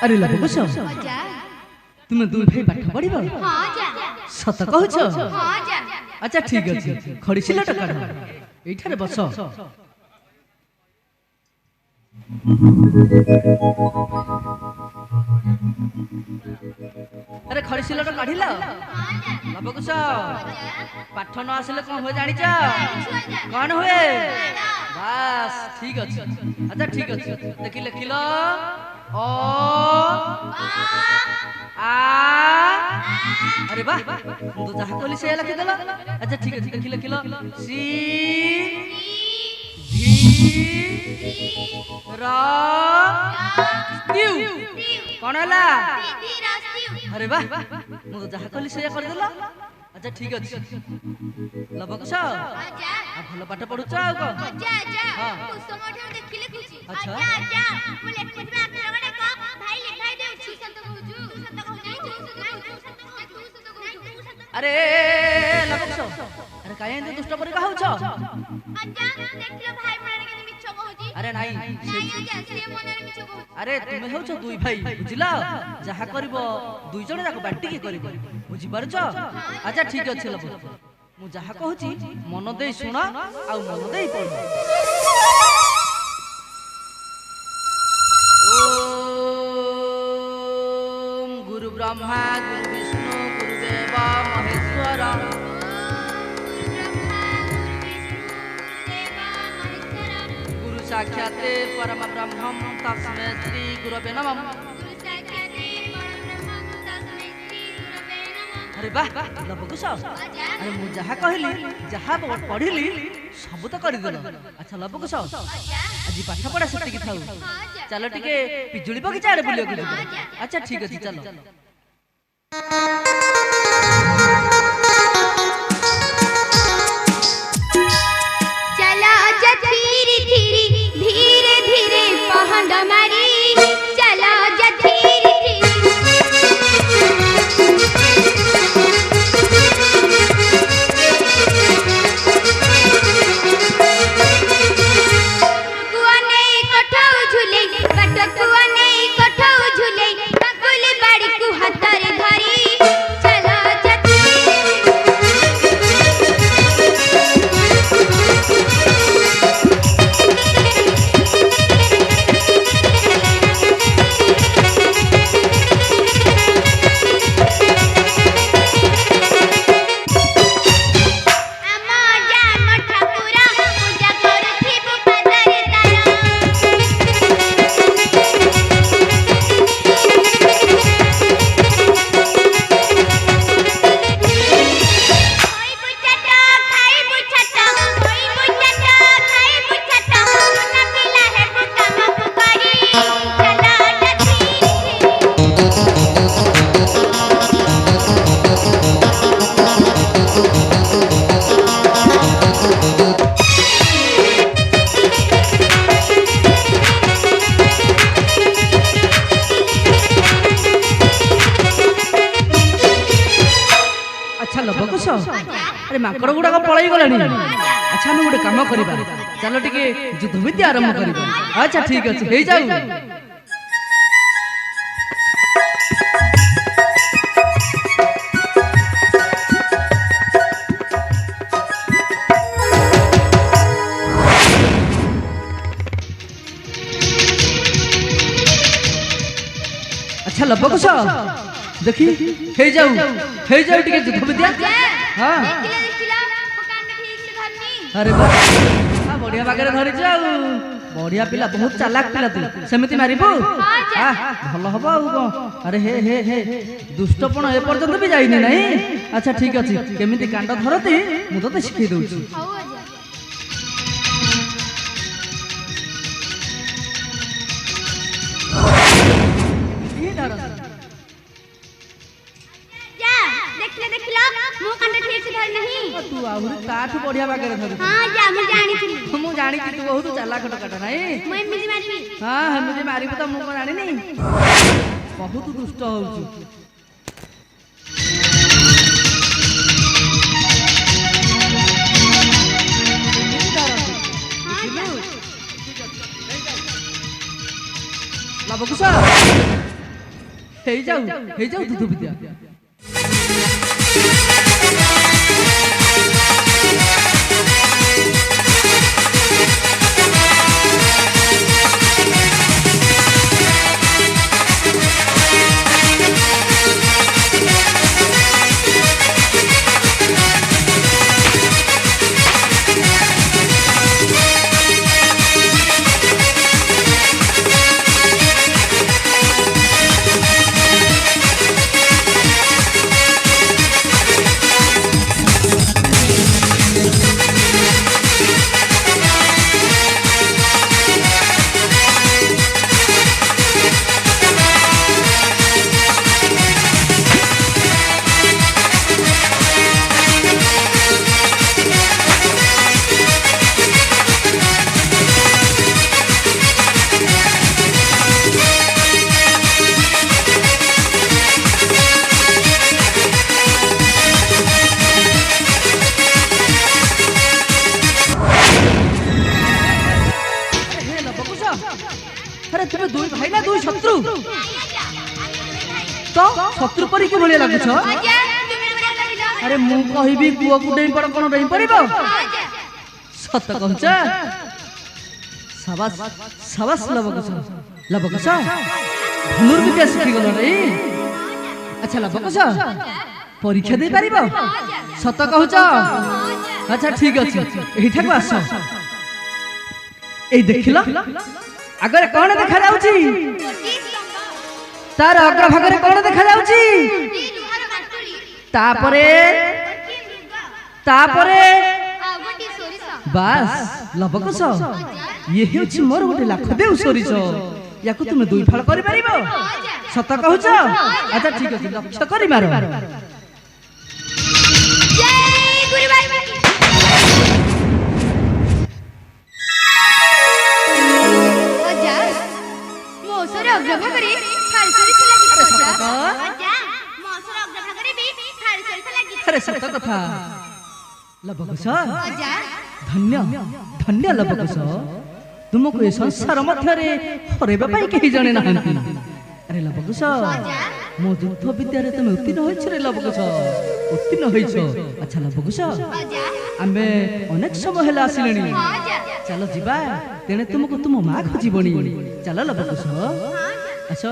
अरे लबो कुछ तुम दुई भाई पाठ पढ़िबो सत कहूछ अच्छा ठीक अछि खड़ी सिलट काढ एठारे बस अरे खड़ी सिलट काढिला लबो कुछ पाठ न आसले कोन होय जानि छ कोन होय बस ठीक अछि अच्छा ठीक अछि देखि लिखिलो ओ आ अरे वाह तू जहा कहली से लिखि देला अच्छा ठीक अछि देखि लिखिलो सी धी र यू कोन हला अरे वाह मु जहा कहली से कर देला अच्छा ठीक अछि लबकुश भल पाठ पढुछ आ को हां कुसुम ठे देखि लिखुची अच्छा अच्छा मु लिखुची आपन गडे को भाई लिखाई देउची संत कहूजू संत कहूजू अरे लबकुश अरे काहे एंत दुष्ट परी कहउछ अच्छा देखिलो भाई मने के मिछ कहूजी अरे नाही से मने मिछ कहू अरे तुमे होछ दुई भाई बुझिला जहा करबो दुई जण जाक बाटी के करबो बुझि परछ अच्छा ठीक अछि लबो मु जहा कहूची मन देई सुना आ मन देई पढ ओम गुरु ब्रह्मा गुरु विष्णु गुरु देव महेश्वर गुरु साक्षात परम ब्रह्मम तस्मै श्री गुरवे नमः अरे वाह लबकुश अरे मु जहा कहली जहा पढ़िली सब तो कर देलो अच्छा लबकुश आज पाठ पढ़ा सेति थाउ चलो टिके पिजुली बगीचा रे बुलियो के अच्छा ठीक अछि चलो चला जा धीरे धीरे धीरे धीरे पहंड मारी चला जा धीरे अरे माकड़ गुडा को पळाई गलानी अच्छा हम गोटे काम करिबा चलो टिके युद्ध विद्या आरंभ करिबा अच्छा ठीक अछि हे जाऊ अच्छा लबकुश देखी हे जाऊ टिके युद्ध विद्या हां अरे वाह बढ़िया बागरे धरि जाऊ बढ़िया पिला बहुत चालाक पिला तू सेमिति मारिबो हां भलो हबो आ को अरे हे हे हे दुष्टपण ए पर्यंत भी जाइने नहीं अच्छा ठीक अछि केमिति कांड धरती मु तो सिखै दउछु तू आहुरी ताठू बढ़िया बागरे धरि हां जा मु जानि छी मु जानि छी तू बहुत चालाक टकाटा नाही मैं एमिति मारिबी हां एमिति मारिबो त मु को जानि नहीं बहुत दुष्ट होउछु लबकुश ହେଇଯାଉ ଦୁଧ ବିଦ୍ୟା। अरे तुम्हें दुई भाई ना दुई शत्रु तो शत्रु परी के भलिया लागुछ। अरे मु कहबी कुआ को डेई पड़ कोन डेई पड़िबो सत कहछ। शाबाश शाबाश लबकुश धनुर विद्या शिखि गलो रे। अच्छा लबकुश परीक्षा दे पारिबो सत कहछ। अच्छा ठीक अछि एठा को आस ए देखिला आगे कौन देखा जाउची तार अग्रभागरे कौन देखा जाउची तापरे तापरे बास लबकुश ये हेउची मोर गोटे लाख देउ सोरिस याकु तुमे दुई फाळ करि परिबो सत कहूच। अच्छा ठीक अछि लक्ष्य करि मारो। जय गुरुबाई अग्रभागरे फाल सरिस लागि अजा मोसर अग्रभागरे भी फाल सरिस लागि। अरे सत कथा लबकुश अजा धन्य धन्य लबकुश तुमको ए संसार मध्यरे हरेबा पाई केही जणे नाहंती। अरे लबकुश मो युद्ध विद्यारे तुम उत्तीर्ण होइछ रे लबकुश उत्तीर्ण होइछ। अच्छा लबकुश आमे अनेक समय हेला आसिलेनी चलो जीवा तेने तुमको तुम माँ खोजिबनी चल लबकुश अच्छा।